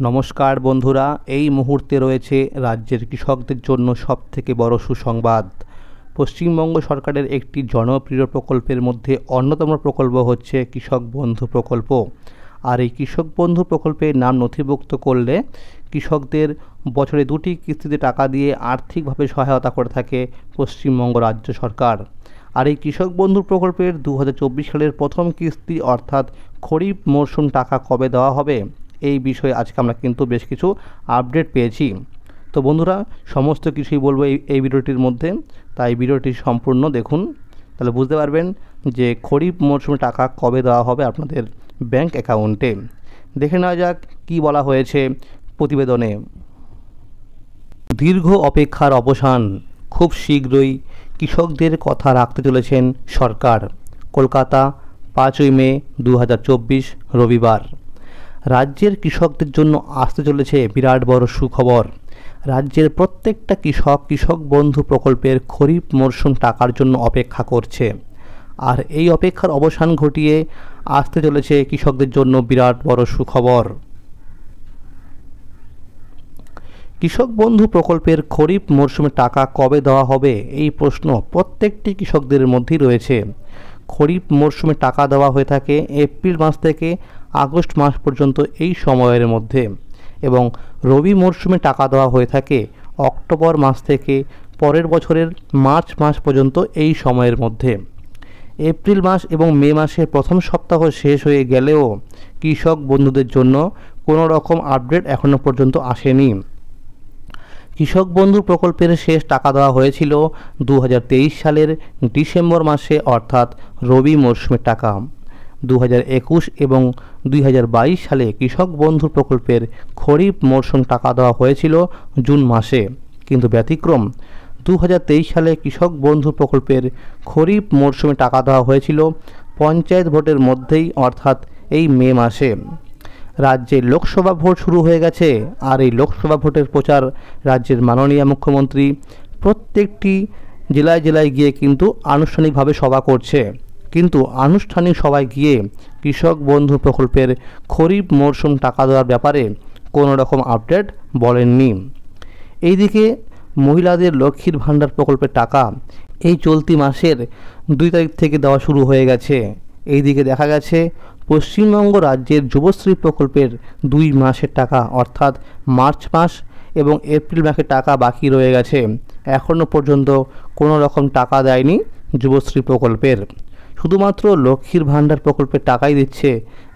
নমস্কার বন্ধুরা, এই মুহূর্তে রয়েছে রাজ্যের কৃষকদের জন্য সবথেকে বড় সুসংবাদ। পশ্চিমবঙ্গ সরকারের একটি জনপ্রিয় প্রকল্পের মধ্যে অন্যতম প্রকল্প হচ্ছে কৃষক বন্ধু প্রকল্প। আর এই কৃষক বন্ধু প্রকল্পের নাম নথিভুক্ত করলে কৃষকদের বছরে 2টি কিস্তিতে টাকা দিয়ে আর্থিকভাবে সহায়তা করে থাকে পশ্চিমবঙ্গ রাজ্য সরকার। আর এই কৃষক বন্ধু প্রকল্পের 2024 সালের প্রথম কিস্তি অর্থাৎ খরিফ মরশুম টাকা কবে দেওয়া হবে, এই বিষয়ে আজকে আমরা কিন্তু বেশ কিছু আপডেট পেয়েছি। তো বন্ধুরা, সমস্ত কিছুই বলবো এই ভিডিওটির মধ্যে, তাই ভিডিওটি সম্পূর্ণ দেখুন, তাহলে বুঝতে পারবেন যে খরিফ মরশুমে টাকা কবে দেওয়া হবে আপনাদের ব্যাংক অ্যাকাউন্টে। দেখে নেওয়া যাক কী বলা হয়েছে প্রতিবেদনে। দীর্ঘ অপেক্ষার অবসান, খুব শীঘ্রই কৃষকদের কথা রাখতে চলেছেন সরকার। কলকাতা, 5ই মে 2024 রবিবার। রাজ্যের কৃষকদের জন্য আসতে চলেছে বিরাট বড় সুখবর। রাজ্যের প্রত্যেকটা কৃষক বন্ধু প্রকল্পের খরিফ মরশুম টাকার জন্য অপেক্ষা করছে। আর এই অপেক্ষার অবসান ঘটিয়ে আসতে চলেছে কৃষকদের জন্য বিরাট বড় সুখবর। কৃষক বন্ধু প্রকল্পের খরিফ মরশুমে টাকা কবে দেওয়া হবে, এই প্রশ্ন প্রত্যেকটি কৃষকদের মধ্যেই রয়েছে। খরিফ মরশুমে টাকা দেওয়া হয়ে থাকে এপ্রিল মাস থেকে আগস্ট মাস পর্যন্ত এই সময়ের মধ্যে, এবং রবি মরশুমে টাকা দেওয়া হয়ে থাকে অক্টোবর মাস থেকে পরের বছরের মার্চ মাস পর্যন্ত এই সময়ের মধ্যে। এপ্রিল মাস এবং মে মাসের প্রথম সপ্তাহ শেষ হয়ে গেলেও কৃষক বন্ধুদের জন্য কোনো রকম আপডেট এখনও পর্যন্ত আসেনি। কৃষক বন্ধু প্রকল্পের শেষ টাকা দেওয়া হয়েছিল 2023 সালের ডিসেম্বর মাসে, অর্থাৎ রবি মরশুমের টাকা। 2021 এবং 2022 সালে কৃষক বন্ধু প্রকল্পের খরিফ মরশুম টাকা দেওয়া হয়েছিল জুন মাসে, কিন্তু ব্যতিক্রম 2023 সালে কৃষক বন্ধু প্রকল্পের খরিফ মরশুমে টাকা দেওয়া হয়েছিল পঞ্চায়েত ভোটের মধ্যেই, অর্থাৎ এই মে মাসে। রাজ্যে লোকসভা ভোট শুরু হয়ে গেছে, আর এই লোকসভা ভোটের প্রচার রাজ্যের মাননীয় মুখ্যমন্ত্রী প্রত্যেকটি জেলায় জেলায় গিয়ে কিন্তু আনুষ্ঠানিকভাবে সভা করছে, কিন্তু আনুষ্ঠানিক সভায় গিয়ে কৃষক বন্ধু প্রকল্পের খরিফ মরশুম টাকা দেওয়ার ব্যাপারে কোনো রকম আপডেট বলেননি। এইদিকে মহিলাদের লক্ষ্মীর ভাণ্ডার প্রকল্পের টাকা এই চলতি মাসের 2 তারিখ থেকে দেওয়া শুরু হয়ে গেছে। এইদিকে দেখা গেছে পশ্চিমবঙ্গ রাজ্যের যুবশ্রী প্রকল্পের 2 মাসের টাকা অর্থাৎ মার্চ মাস এবং এপ্রিল মাসের টাকা বাকি রয়ে গেছে। এখনও পর্যন্ত কোনো রকম টাকা দেয়নি যুবশ্রী প্রকল্পের। শুধুমাত্র লক্ষ্মীর ভাণ্ডার প্রকল্পের টাকাই দিচ্ছে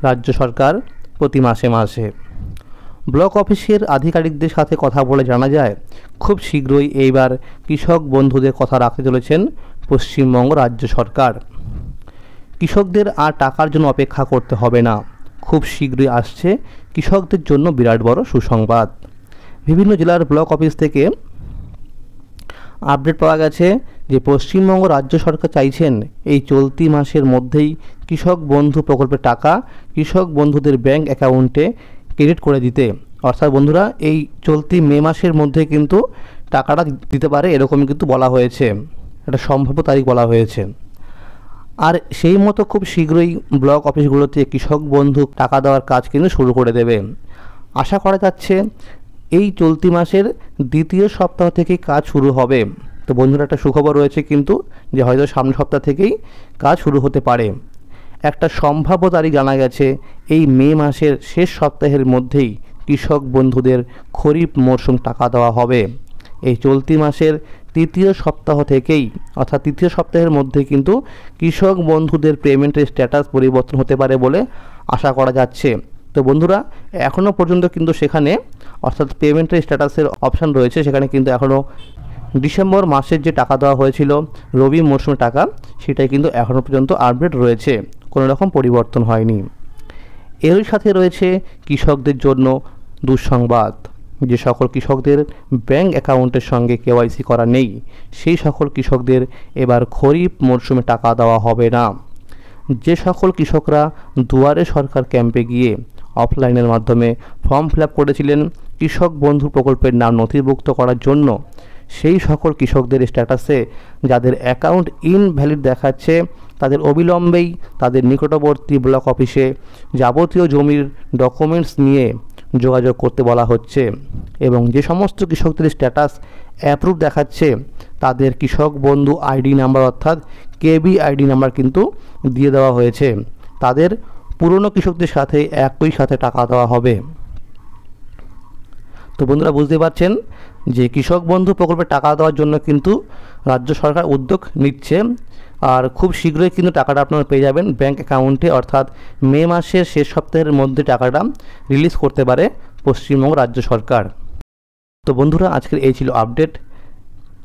রাজ্য সরকার প্রতি মাসে মাসে। ব্লক অফিসের আধিকারিকদের সাথে কথা বলে জানা যায় খুব শীঘ্রই এইবার কৃষক বন্ধুদের কথা রাখতে চলেছেন পশ্চিমবঙ্গ রাজ্য সরকার। কৃষকদের আর টাকার জন্য অপেক্ষা করতে হবে না, খুব শীঘ্রই আসছে কৃষকদের জন্য বিরাট বড় সুসংবাদ। বিভিন্ন জেলার ব্লক অফিস থেকে আপডেট পাওয়া গেছে যে পশ্চিমবঙ্গ রাজ্য সরকার চাইছেন এই চলতি মাসের মধ্যেই কৃষক বন্ধু প্রকল্পের টাকা কৃষক বন্ধুদের ব্যাংক অ্যাকাউন্টে ক্রেডিট করে দিতে। অর্থাৎ বন্ধুরা, এই চলতি মে মাসের মধ্যে কিন্তু টাকাটা দিতে পারে, এরকমই কিন্তু বলা হয়েছে, একটা সম্ভাব্য তারিখ বলা হয়েছে। আর সেই মতো খুব শীঘ্রই ব্লক অফিসগুলোতে কৃষক বন্ধু টাকা দেওয়ার কাজ কিন্তু শুরু করে দেবে। আশা করা যাচ্ছে এই চলতি মাসের 2য় সপ্তাহ থেকেই কাজ শুরু হবে। তো বন্ধুরা, একটা সুখবর রয়েছে কিন্তু, যে হয়তো সামনের সপ্তাহ থেকেই কাজ শুরু হতে পারে। একটা সম্ভাব্য তারিখ জানা গেছে এই মে মাসের শেষ সপ্তাহের মধ্যেই কৃষক বন্ধুদের খরিফ মরশুম টাকা দেওয়া হবে। এই চলতি মাসের 3য় সপ্তাহ থেকেই, অর্থাৎ 3য় সপ্তাহের মধ্যে কিন্তু কৃষক বন্ধুদের পেমেন্টের স্ট্যাটাস পরিবর্তন হতে পারে বলে আশা করা যাচ্ছে। তো বন্ধুরা, এখনও পর্যন্ত কিন্তু সেখানে, অর্থাৎ পেমেন্টের স্ট্যাটাসের অপশান রয়েছে, সেখানে কিন্তু এখনও ডিসেম্বর মাসের যে টাকা দেওয়া হয়েছিল রবি মরশুমের টাকা, সেটাই কিন্তু এখনও পর্যন্ত আপডেট রয়েছে, কোনো রকম পরিবর্তন হয়নি। এরই সাথে রয়েছে কৃষকদের জন্য দুঃসংবাদ। যে সকল কৃষকদের ব্যাংক অ্যাকাউন্টের সঙ্গে কেওয়াইসি করা নেই, সেই সকল কৃষকদের এবার খরিফ মরশুমে টাকা দেওয়া হবে না। যে সকল কৃষকরা দুয়ারে সরকার ক্যাম্পে গিয়ে অফলাইনের মাধ্যমে ফর্ম ফিল আপ করেছিলেন কৃষক বন্ধু প্রকল্পের নাম নথিভুক্ত করার জন্য, সেই সকল কৃষকদের স্ট্যাটাসে যাদের অ্যাকাউন্ট ইনভ্যালিড দেখাচ্ছে তাদের অবিলম্বেই তাদের নিকটবর্তী ব্লক অফিসে যাবতীয় জমির ডকুমেন্টস নিয়ে যোগাযোগ করতে বলা হচ্ছে। এবং যে সমস্ত কৃষকদের স্ট্যাটাস অ্যাপ্রুভ দেখাচ্ছে তাদের কৃষক বন্ধু আইডি নাম্বার অর্থাৎ কেবি আইডি নাম্বার কিন্তু দিয়ে দেওয়া হয়েছে। তাদের পুরনো কৃষকদের সাথে একই সাথে টাকা দেওয়া হবে। তো বন্ধুরা, বুঝতে পারছেন যে কৃষক বন্ধু প্রকল্পে টাকা দেওয়ার জন্য কিন্তু রাজ্য সরকার উদ্যোগ নিচ্ছে। আর খুব শীঘ্রই কিন্তু টাকাটা আপনারা পেয়ে যাবেন ব্যাঙ্ক অ্যাকাউন্টে, অর্থাৎ মে মাসের শেষ সপ্তাহের মধ্যে টাকাটা রিলিজ করতে পারে পশ্চিমবঙ্গ রাজ্য সরকার। তো বন্ধুরা, আজকের এই ছিল আপডেট।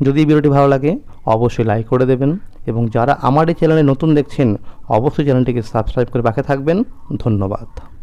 যদি এই ভিডিওটি ভালো লাগে অবশ্যই লাইক করে দেবেন, এবং যারা আমার এই চ্যানেলে নতুন দেখছেন অবশ্যই চ্যানেলটিকে সাবস্ক্রাইব করে পাশে থাকবেন। ধন্যবাদ।